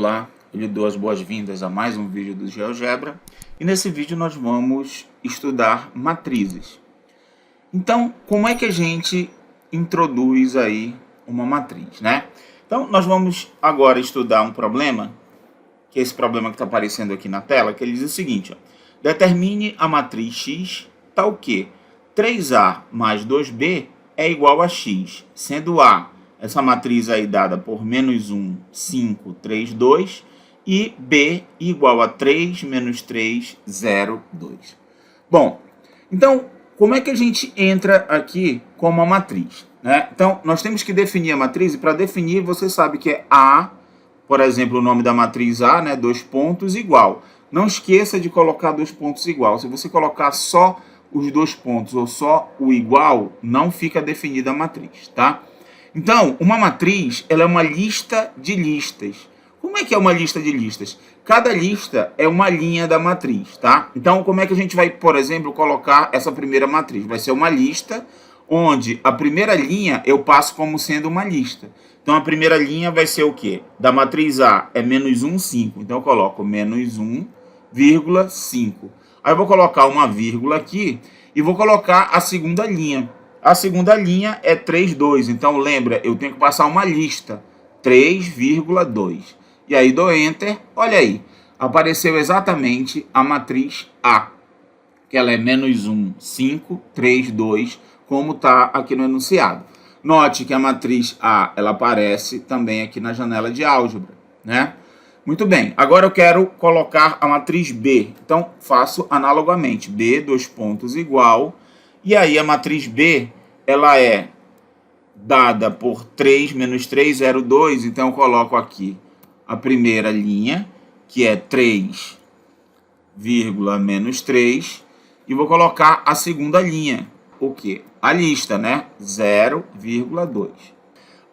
Olá, eu lhe dou as boas-vindas a mais um vídeo do GeoGebra e nesse vídeo nós vamos estudar matrizes. Então, como é que a gente introduz aí uma matriz, né? Então, nós vamos agora estudar um problema, que é esse problema que está aparecendo aqui na tela, que ele diz o seguinte, ó, determine a matriz X tal que 3A mais 2B é igual a X, sendo A essa matriz aí dada por menos 1, 5, 3, 2, e B igual a 3, menos 3, 0, 2. Bom, então, como é que a gente entra aqui com uma matriz, né? Então, nós temos que definir a matriz, e para definir, você sabe que é A, por exemplo, o nome da matriz A, né, 2 pontos, igual. Não esqueça de colocar 2 pontos igual. Se você colocar só os 2 pontos ou só o igual, não fica definida a matriz, tá? Então, uma matriz, ela é uma lista de listas. Como é que é uma lista de listas? Cada lista é uma linha da matriz, tá? Então, como é que a gente vai, por exemplo, colocar essa primeira matriz? Vai ser uma lista onde a primeira linha eu passo como sendo uma lista. Então, a primeira linha vai ser o quê? Da matriz A é menos 1, 5. Então, eu coloco menos 1, vírgula 5. Aí eu vou colocar uma vírgula aqui e vou colocar a segunda linha. A segunda linha é 3, 2. Então, lembra, eu tenho que passar uma lista. 3,2. E aí, dou Enter. Olha aí. Apareceu exatamente a matriz A. Que ela é menos 1, 5, 3, 2. Como está aqui no enunciado. Note que a matriz A, ela aparece também aqui na janela de álgebra, né? Muito bem. Agora eu quero colocar a matriz B. Então, faço analogamente. B, 2 pontos, igual. E aí a matriz B, ela é dada por 3 menos 3, 0, 2. Então eu coloco aqui a primeira linha, que é 3, menos 3. E vou colocar a segunda linha, o quê? A lista, né? 0,2.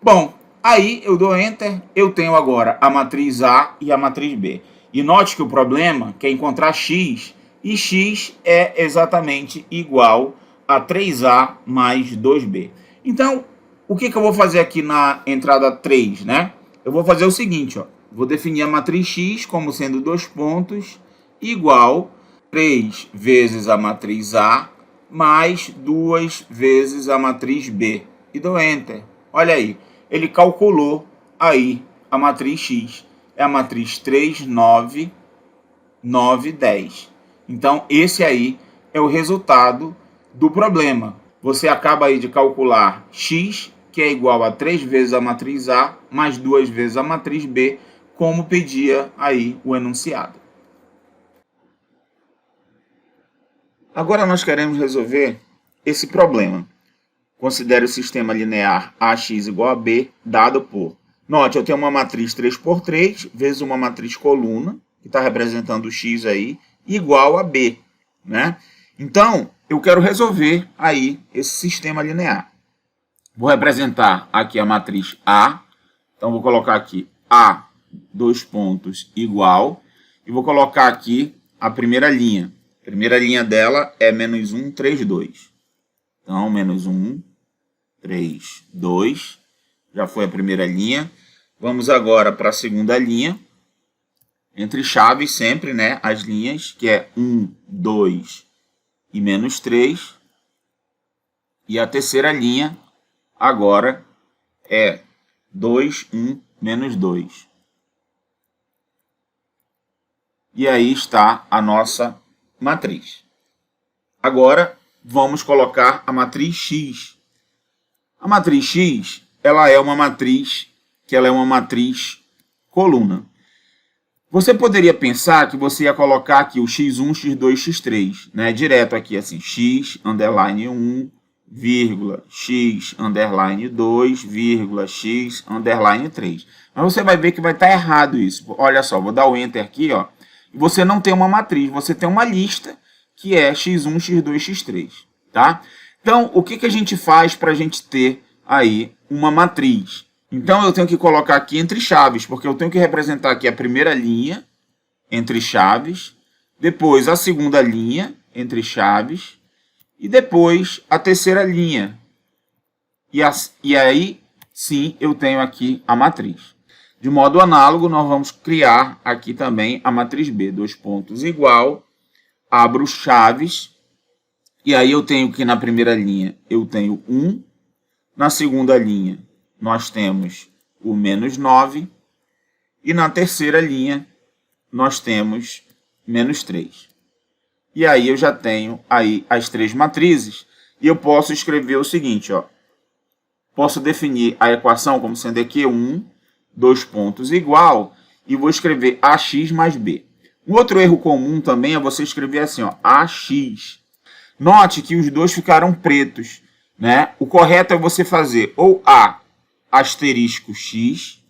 Bom, aí eu dou Enter, eu tenho agora a matriz A e a matriz B. E note que o problema é encontrar X, e X é exatamente igual a 3A mais 2B. Então, o que eu vou fazer aqui na entrada 3, né? Eu vou fazer o seguinte, ó. Vou definir a matriz X como sendo 2 pontos, igual 3 vezes a matriz A, mais 2 vezes a matriz B. E dou Enter. Olha aí, ele calculou aí a matriz X. É a matriz 3, 9, 9, 10. Então, esse aí é o resultado do problema. Você acaba aí de calcular X, que é igual a 3 vezes a matriz A, mais 2 vezes a matriz B, como pedia aí o enunciado. Agora nós queremos resolver esse problema. Considere o sistema linear AX igual a B, dado por... Note, eu tenho uma matriz 3 por 3, vezes uma matriz coluna, que está representando o X aí, igual a B, né? Então, eu quero resolver aí esse sistema linear. Vou representar aqui a matriz A. Então, vou colocar aqui A, 2 pontos, igual. E vou colocar aqui a primeira linha. A primeira linha dela é menos 1, 3, 2. Então, menos 1, 3, 2. Já foi a primeira linha. Vamos agora para a segunda linha. Entre chaves sempre, né? As linhas, que é 1, 2 e menos 3. E a terceira linha, agora, é 2, 1, menos 2. E aí está a nossa matriz. Agora, vamos colocar a matriz X. A matriz X, ela é uma matriz coluna. Você poderia pensar que você ia colocar aqui o x1, x2, x3, né? Direto aqui, assim, x, underline 1, vírgula, x, underline 2, vírgula, x, underline 3. Mas você vai ver que vai estar errado isso. Olha só, vou dar o Enter aqui, ó. E você não tem uma matriz, você tem uma lista que é x1, x2, x3, tá? Então, o que a gente faz para a gente ter aí uma matriz? Então, eu tenho que colocar aqui entre chaves, porque eu tenho que representar aqui a primeira linha entre chaves, depois a segunda linha entre chaves, e depois a terceira linha. E aí, sim, eu tenho aqui a matriz. De modo análogo, nós vamos criar aqui também a matriz B. 2 pontos igual, abro chaves, e aí eu tenho que na primeira linha eu tenho 1, na segunda linha nós temos o menos 9, e na terceira linha nós temos menos 3. E aí eu já tenho aí as três matrizes, e eu posso escrever o seguinte, ó. Posso definir a equação como sendo aqui 1, 2 pontos igual, e vou escrever AX mais B. Um outro erro comum também é você escrever assim, ó, AX. Note que os dois ficaram pretos, né? O correto é você fazer ou A asterisco X,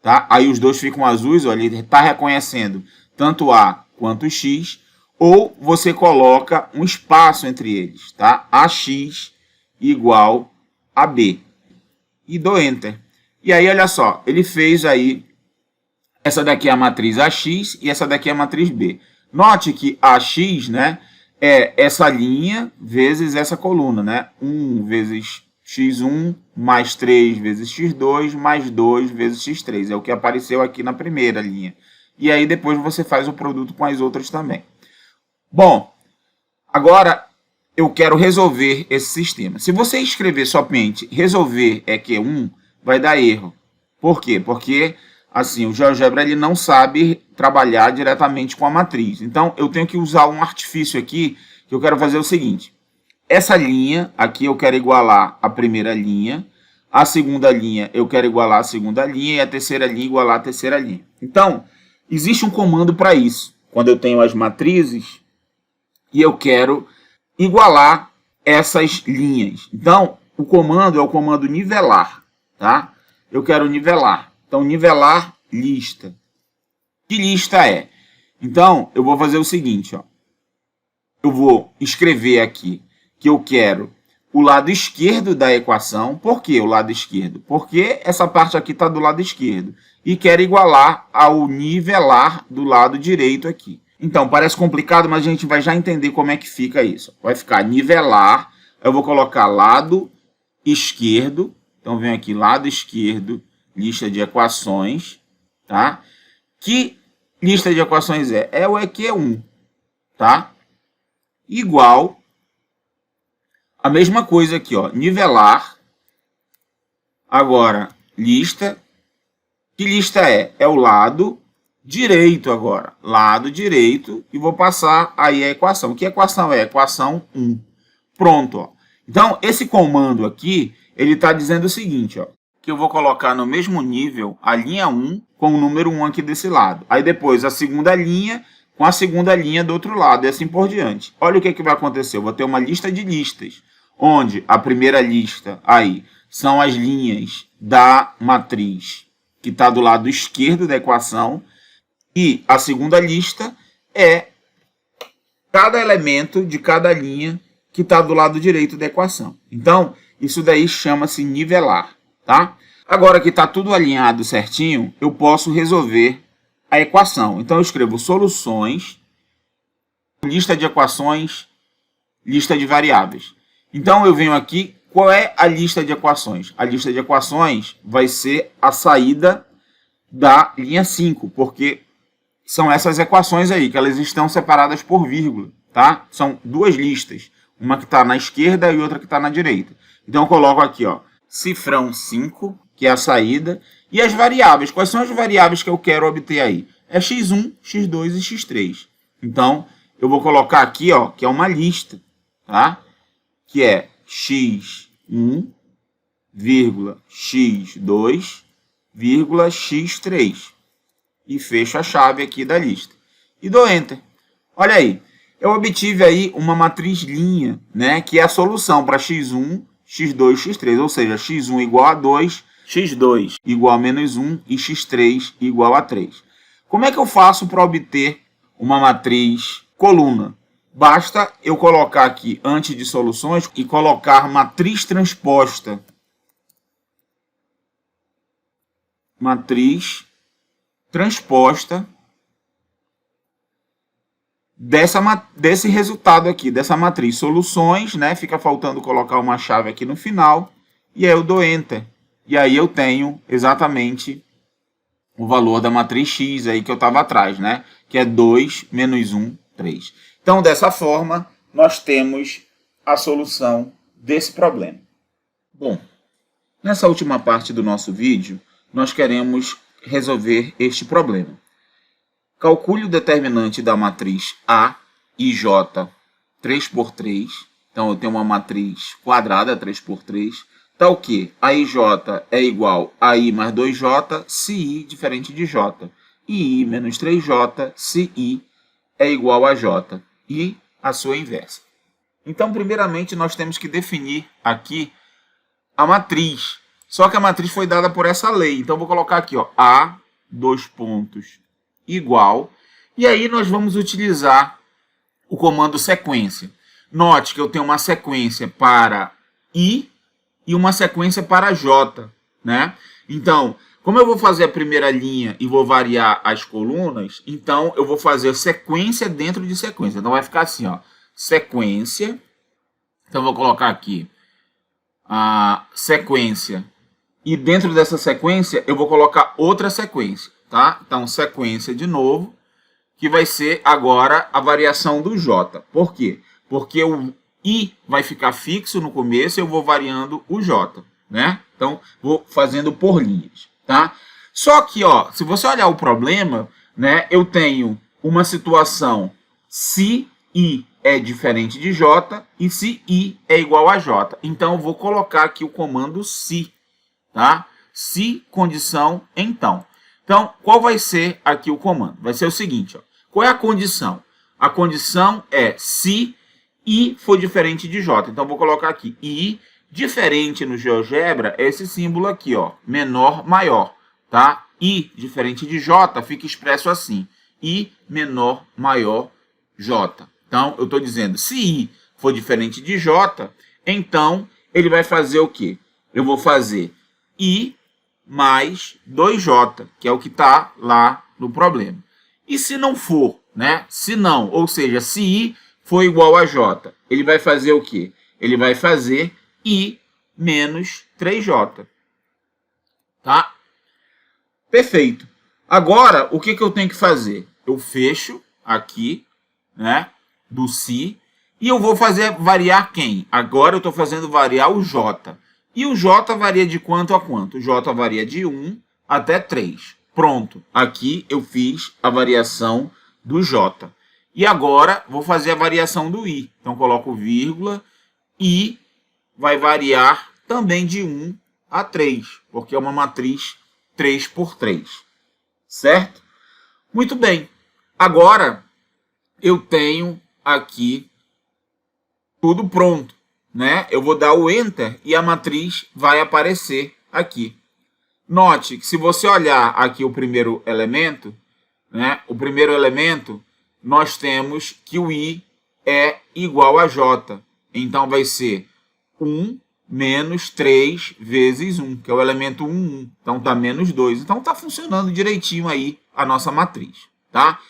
tá? Aí os dois ficam azuis, ó, ele está reconhecendo tanto A quanto X, ou você coloca um espaço entre eles, tá? AX igual a B. E dou Enter. E aí, olha só, ele fez aí, essa daqui é a matriz AX e essa daqui é a matriz B. Note que AX, né, é essa linha vezes essa coluna, né? 1 vezes x1 mais 3 vezes x2 mais 2 vezes x3. É o que apareceu aqui na primeira linha. E aí depois você faz o produto com as outras também. Bom, agora eu quero resolver esse sistema. Se você escrever somente resolver EQ1, vai dar erro. Por quê? Porque assim, o GeoGebra ele não sabe trabalhar diretamente com a matriz. Então, eu tenho que usar um artifício aqui, que eu quero fazer o seguinte. Essa linha aqui eu quero igualar a primeira linha, a segunda linha eu quero igualar a segunda linha e a terceira linha igualar a terceira linha. Então, existe um comando para isso. Quando eu tenho as matrizes e eu quero igualar essas linhas. Então, o comando é o comando nivelar, tá? Eu quero nivelar. Então, nivelar lista. Que lista é? Então, eu vou fazer o seguinte, ó. Eu vou escrever aqui que eu quero o lado esquerdo da equação. Por que o lado esquerdo? Porque essa parte aqui está do lado esquerdo. E quero igualar ao nivelar do lado direito aqui. Então, parece complicado, mas a gente vai já entender como é que fica isso. Vai ficar nivelar, eu vou colocar lado esquerdo. Então, vem aqui, lado esquerdo, lista de equações, tá? Que lista de equações é? É o EQ1, tá? Igual a mesma coisa aqui, ó, nivelar. Agora, lista. Que lista é? É o lado direito agora. Lado direito. E vou passar aí a equação. Que equação é? Equação 1. Pronto, ó. Então, esse comando aqui, ele está dizendo o seguinte, ó. Que eu vou colocar no mesmo nível a linha 1 com o número 1 aqui desse lado. Aí depois a segunda linha com a segunda linha do outro lado e assim por diante. Olha o que, que vai acontecer. Eu vou ter uma lista de listas, onde a primeira lista aí são as linhas da matriz que está do lado esquerdo da equação e a segunda lista é cada elemento de cada linha que está do lado direito da equação. Então, isso daí chama-se nivelar. Tá? Agora que está tudo alinhado certinho, eu posso resolver a equação. Então, eu escrevo soluções, lista de equações, lista de variáveis. Então, eu venho aqui, qual é a lista de equações? A lista de equações vai ser a saída da linha 5, porque são essas equações aí, que elas estão separadas por vírgula. Tá? São duas listas, uma que está na esquerda e outra que está na direita. Então, eu coloco aqui, ó, cifrão 5, que é a saída, e as variáveis. Quais são as variáveis que eu quero obter aí? É x1, x2 e x3. Então, eu vou colocar aqui, ó, que é uma lista, tá? Que é x1, x2, x3. E fecho a chave aqui da lista. E dou Enter. Olha aí, eu obtive aí uma matriz linha, né? Que é a solução para x1, x2, x3, ou seja, x1 igual a 2, x2 igual a menos 1 e x3 igual a 3. Como é que eu faço para obter uma matriz coluna? Basta eu colocar aqui, antes de soluções, e colocar matriz transposta. Matriz transposta desse resultado aqui, dessa matriz. Soluções, né? Fica faltando colocar uma chave aqui no final. E aí eu dou Enter. E aí eu tenho exatamente o valor da matriz X aí que eu estava atrás, né? Que é 2 menos 1, 3. Então, dessa forma, nós temos a solução desse problema. Bom, nessa última parte do nosso vídeo, nós queremos resolver este problema. Calcule o determinante da matriz A e J 3 por 3. Então, eu tenho uma matriz quadrada 3 por 3. Tal que a IJ é igual a I mais 2J, se I diferente de J. E I menos 3J, se I é igual a J. E a sua inversa. Então, primeiramente, nós temos que definir aqui a matriz. Só que a matriz foi dada por essa lei. Então, vou colocar aqui, ó, A, dois pontos, igual. E aí, nós vamos utilizar o comando sequência. Note que eu tenho uma sequência para I e uma sequência para J, né? Então, como eu vou fazer a primeira linha e vou variar as colunas, então eu vou fazer sequência dentro de sequência. Então, vai ficar assim, ó, sequência. Então, eu vou colocar aqui a sequência. E dentro dessa sequência, eu vou colocar outra sequência, tá? Então, sequência de novo, que vai ser agora a variação do J. Por quê? Porque o I vai ficar fixo no começo e eu vou variando o J, né? Então, vou fazendo por linhas, tá? Só que, ó, se você olhar o problema, né, eu tenho uma situação se I é diferente de J e se I é igual a J. Então, eu vou colocar aqui o comando se, tá? Se condição então. Então, qual vai ser aqui o comando? Vai ser o seguinte, ó. Qual é a condição? A condição é se I for diferente de J. Então, vou colocar aqui I diferente no GeoGebra é esse símbolo aqui, ó, menor, maior, tá? I diferente de J fica expresso assim, I menor, maior, J. Então, eu estou dizendo, se I for diferente de J, então ele vai fazer o quê? Eu vou fazer I mais 2J, que é o que está lá no problema. E se não for, né? Se não, ou seja, se I for igual a J, ele vai fazer o quê? Ele vai fazer I menos 3J. Tá? Perfeito. Agora, o que eu tenho que fazer? Eu fecho aqui, né? Do se, e eu vou fazer variar quem? Agora eu estou fazendo variar o J. E o J varia de quanto a quanto? O J varia de 1 até 3. Pronto. Aqui eu fiz a variação do J. E agora vou fazer a variação do I. Então coloco vírgula e vai variar também de 1 a 3, porque é uma matriz 3 por 3. Certo? Muito bem. Agora eu tenho aqui tudo pronto, né? Eu vou dar o Enter e a matriz vai aparecer aqui. Note que se você olhar aqui o primeiro elemento, né? O primeiro elemento, nós temos que o I é igual a J. Então, vai ser 1 menos 3 vezes 1, que é o elemento 1, 1. Então, está menos 2. Então, está funcionando direitinho aí a nossa matriz, tá?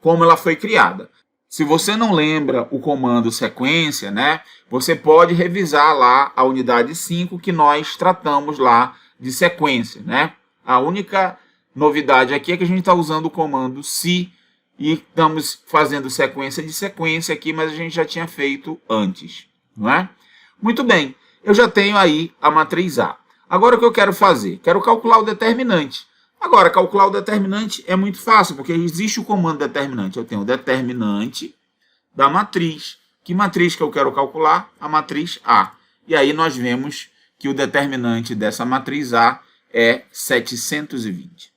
Como ela foi criada. Se você não lembra o comando sequência, né, você pode revisar lá a unidade 5 que nós tratamos lá de sequência, né? A única novidade aqui é que a gente está usando o comando se e estamos fazendo sequência de sequência aqui, mas a gente já tinha feito antes, não é? Muito bem, eu já tenho aí a matriz A. Agora o que eu quero fazer? Quero calcular o determinante. Agora, calcular o determinante é muito fácil, porque existe o comando determinante. Eu tenho o determinante da matriz. Que matriz que eu quero calcular? A matriz A. E aí nós vemos que o determinante dessa matriz A é 720.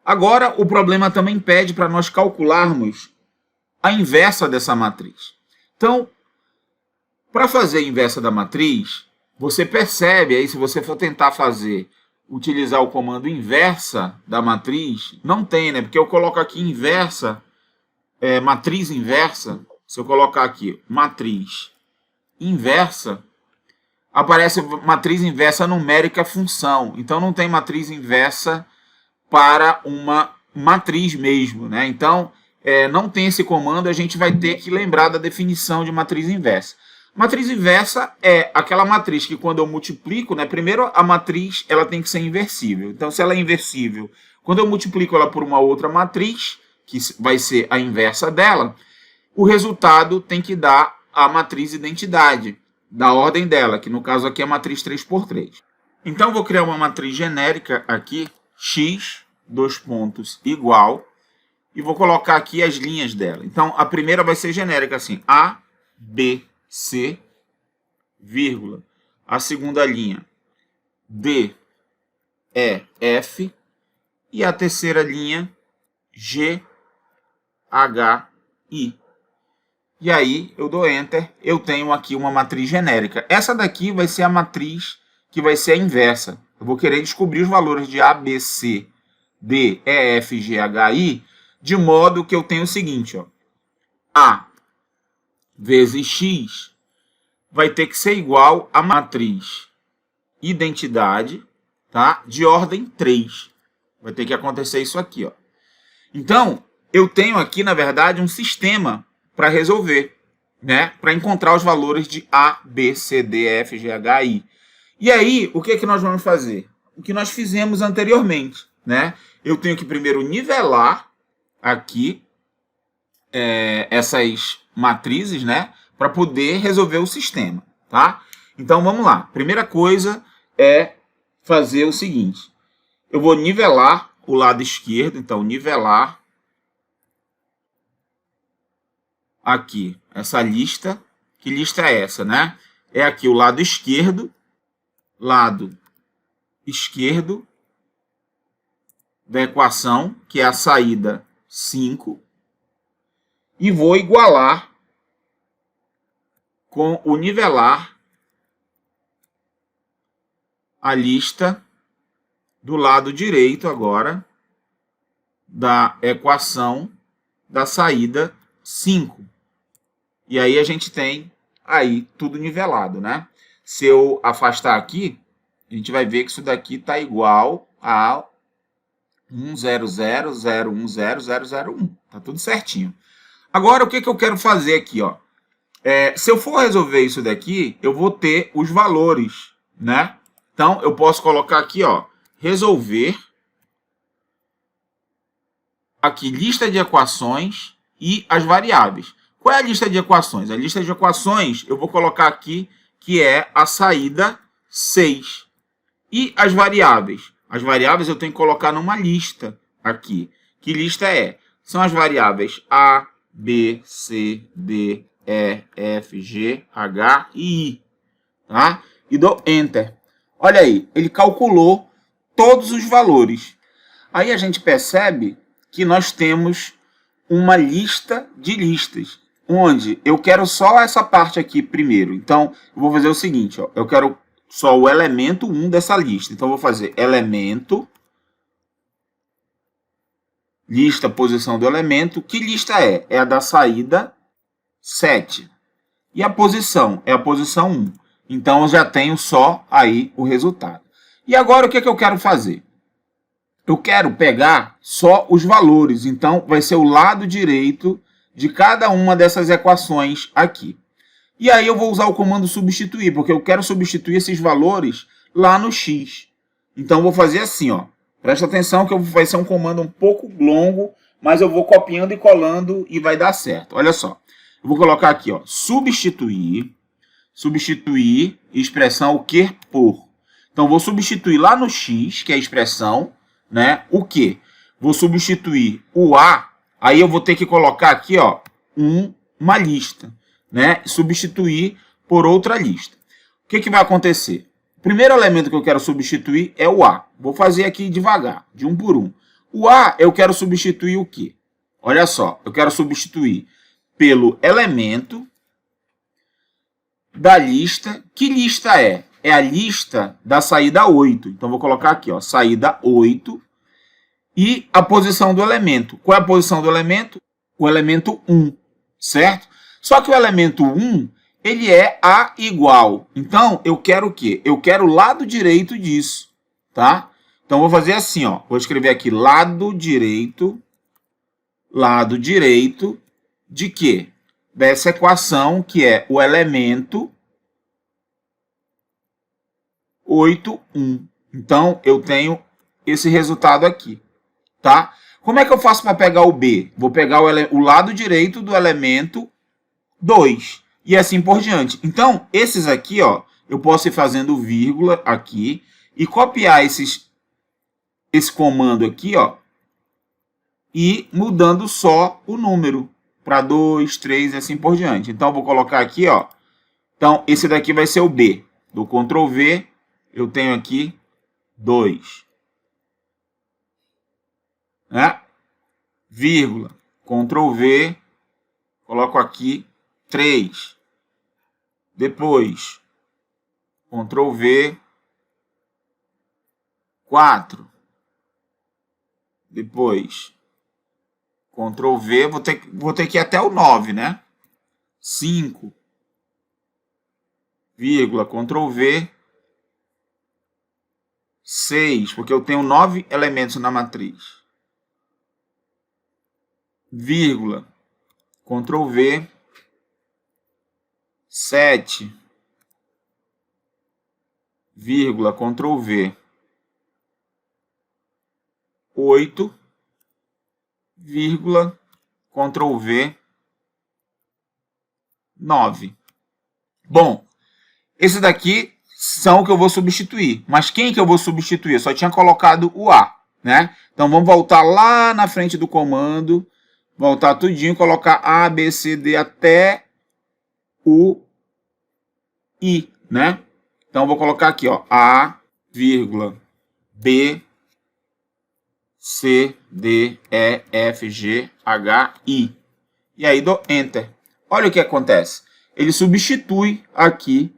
Agora, o problema também pede para nós calcularmos a inversa dessa matriz. Então, para fazer a inversa da matriz, você percebe aí, se você for tentar utilizar o comando inversa da matriz, não tem, né? Porque eu coloco aqui inversa, matriz inversa. Se eu colocar aqui matriz inversa, aparece matriz inversa numérica função. Então, não tem matriz inversa para uma matriz mesmo, né? Então, não tem esse comando, a gente vai ter que lembrar da definição de matriz inversa. Matriz inversa é aquela matriz que quando eu multiplico, né, primeiro a matriz ela tem que ser inversível. Então, se ela é inversível, Quando eu multiplico ela por uma outra matriz, que vai ser a inversa dela, o resultado tem que dar a matriz identidade, da ordem dela, que no caso aqui é a matriz 3×3. Então, eu vou criar uma matriz genérica aqui, x, dois pontos, igual, e vou colocar aqui as linhas dela. Então, a primeira vai ser genérica, assim, A, B, C, vírgula. A segunda linha, D, E, F. E a terceira linha, G, H, I. E aí, eu dou Enter, eu tenho aqui uma matriz genérica. Essa daqui vai ser a matriz que vai ser a inversa. Eu vou querer descobrir os valores de A, B, C, D, E, F, G, H, I, de modo que eu tenho o seguinte, ó. A vezes X vai ter que ser igual à matriz identidade, tá? De ordem 3. Vai ter que acontecer isso aqui, ó. Então, eu tenho aqui, na verdade, um sistema para resolver, né? Para encontrar os valores de A, B, C, D, E, F, G, H, I. E aí, o que é que nós vamos fazer? O que nós fizemos anteriormente, né? Eu tenho que primeiro nivelar aqui essas matrizes, né? Para poder resolver o sistema, tá? Então, vamos lá. Primeira coisa é fazer o seguinte. Eu vou nivelar o lado esquerdo, então nivelar aqui essa lista. Que lista é essa, né? É aqui o lado esquerdo da equação, que é a saída 5, e vou igualar com o nivelar a lista do lado direito agora da equação da saída 5. E aí a gente tem aí tudo nivelado, né? Se eu afastar aqui, a gente vai ver que isso daqui está igual a 100,010,001. Tá tudo certinho. Agora, o que eu quero fazer aqui, ó? Se eu for resolver isso daqui, eu vou ter os valores, né? Então, eu posso colocar aqui, ó, resolver, aqui, lista de equações e as variáveis. Qual é a lista de equações? A lista de equações, eu vou colocar aqui, que é a saída 6. E as variáveis? As variáveis eu tenho que colocar numa lista aqui. Que lista é? São as variáveis A, B, C, D, E, F, G, H e I. Tá? E dou Enter. Olha aí, ele calculou todos os valores. Aí a gente percebe que nós temos uma lista de listas, onde eu quero só essa parte aqui primeiro. Então, eu vou fazer o seguinte, ó, eu quero só o elemento 1 dessa lista. Então, eu vou fazer elemento, lista, posição do elemento. Que lista é? É a da saída 7. E a posição? É a posição 1. Então, eu já tenho só aí o resultado. E agora, o que eu quero fazer? Eu quero pegar só os valores. Então, vai ser o lado direito de cada uma dessas equações aqui. E aí, eu vou usar o comando substituir, porque eu quero substituir esses valores lá no x. Então, eu vou fazer assim, ó. Presta atenção que vai ser um comando um pouco longo, mas eu vou copiando e colando e vai dar certo. Olha só. Eu vou colocar aqui, ó, substituir expressão o que por. Então, vou substituir lá no x, que é a expressão, né, o que. Vou substituir o a, aí eu vou ter que colocar aqui, ó, uma lista, né, substituir por outra lista. O que vai acontecer? O primeiro elemento que eu quero substituir é o a. Vou fazer aqui devagar, de um por um. O a eu quero substituir o quê? Olha só, eu quero substituir pelo elemento da lista. Que lista é? É a lista da saída 8. Então, vou colocar aqui, ó, saída 8. E a posição do elemento. Qual é a posição do elemento? O elemento 1, certo? Só que o elemento 1, ele é a igual. Então, eu quero o quê? Eu quero o lado direito disso, tá? Então, vou fazer assim, ó. Vou escrever aqui lado direito de quê? Dessa equação, que é o elemento 8, 1. Então, eu tenho esse resultado aqui, tá? Como é que eu faço para pegar o B? Vou pegar o lado direito do elemento 2 e assim por diante. Então, esses aqui, ó, eu posso ir fazendo vírgula aqui e copiar esse comando aqui, ó, e mudando só o número para 2, 3 e assim por diante. Então, eu vou colocar aqui, ó. Então, esse daqui vai ser o B. Do Ctrl V, eu tenho aqui 2. Né? Vírgula. Ctrl V, coloco aqui 3. Depois, Ctrl V, 4. Depois, Ctrl V, vou ter que ir até o 9, né? 5, vírgula, Ctrl V, 6, porque eu tenho 9 elementos na matriz. Vírgula, Ctrl V, 7, vírgula, Ctrl V, 8, vírgula, Ctrl V, 9. Bom, esse daqui são o que eu vou substituir. Mas quem que eu vou substituir? Eu só tinha colocado o A, né? Então vamos voltar lá na frente do comando, voltar tudinho, colocar A, B, C, D até o I, né? Então vou colocar aqui, ó, A, vírgula, B, C, D, E, F, G, H, I. E aí dou Enter. Olha o que acontece. Ele substitui aqui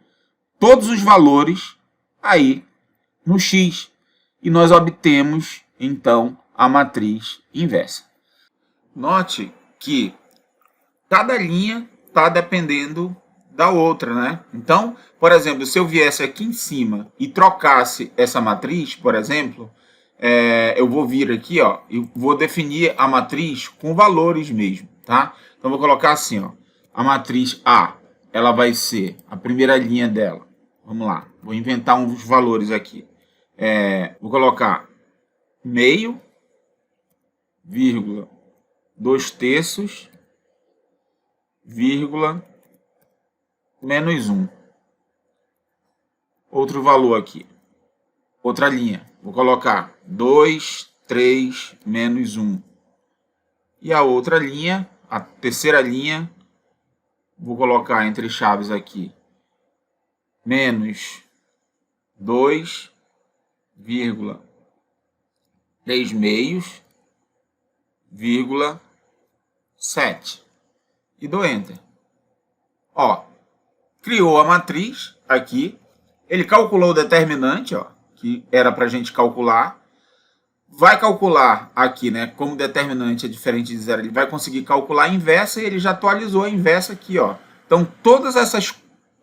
todos os valores aí no X. E nós obtemos, então, a matriz inversa. Note que cada linha está dependendo da outra, né? Então, por exemplo, se eu viesse aqui em cima e trocasse essa matriz, por exemplo, eu vou vir aqui, ó, e vou definir a matriz com valores mesmo, tá? Então, vou colocar assim, ó, a matriz A, ela vai ser a primeira linha dela. Vamos lá, vou inventar uns valores aqui. Vou colocar meio, vírgula, 2/3, vírgula, -1. Outro valor aqui. Outra linha. Vou colocar 2, 3, -1. E a outra linha, a terceira linha, vou colocar entre chaves aqui. -2, vírgula, 3 meios, vírgula, 7. E dou Enter. Ó, criou a matriz aqui. Ele calculou o determinante, ó, que era para a gente calcular. Vai calcular aqui, né? Como determinante é diferente de zero, ele vai conseguir calcular a inversa e ele já atualizou a inversa aqui, ó. Então, todos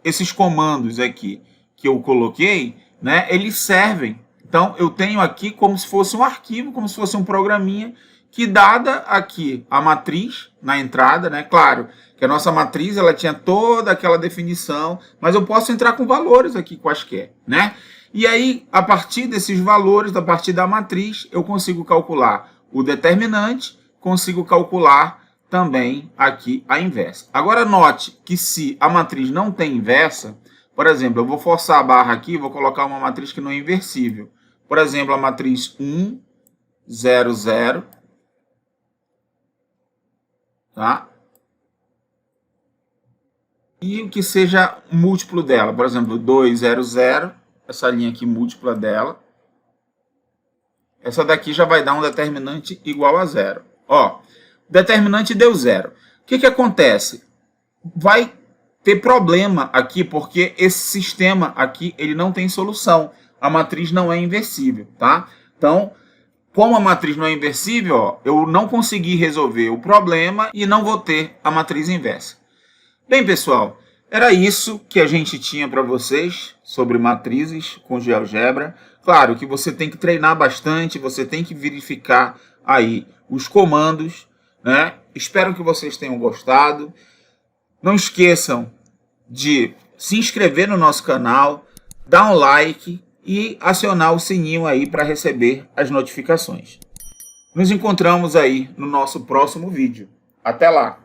esses comandos aqui que eu coloquei, né? Eles servem. Então, eu tenho aqui como se fosse um arquivo, como se fosse um programinha que, dada aqui a matriz na entrada, né? Claro que a nossa matriz ela tinha toda aquela definição, mas eu posso entrar com valores aqui quaisquer, né? E aí, a partir desses valores, a partir da matriz, eu consigo calcular o determinante, consigo calcular também aqui a inversa. Agora, note que se a matriz não tem inversa, por exemplo, eu vou forçar a barra aqui e vou colocar uma matriz que não é inversível. Por exemplo, a matriz 1, 0, 0. Tá? E o que seja múltiplo dela. Por exemplo, 2, 0, 0. Essa linha aqui múltipla dela. Essa daqui já vai dar um determinante igual a 0. Ó, determinante deu 0. O que acontece? Vai ter problema aqui, porque esse sistema aqui ele não tem solução. A matriz não é inversível, tá? Então, como a matriz não é inversível, ó, eu não consegui resolver o problema e não vou ter a matriz inversa. Bem, pessoal, era isso que a gente tinha para vocês sobre matrizes com GeoGebra. Claro que você tem que treinar bastante, você tem que verificar aí os comandos, né? Espero que vocês tenham gostado. Não esqueçam de se inscrever no nosso canal, dar um like e acionar o sininho aí para receber as notificações. Nos encontramos aí no nosso próximo vídeo. Até lá!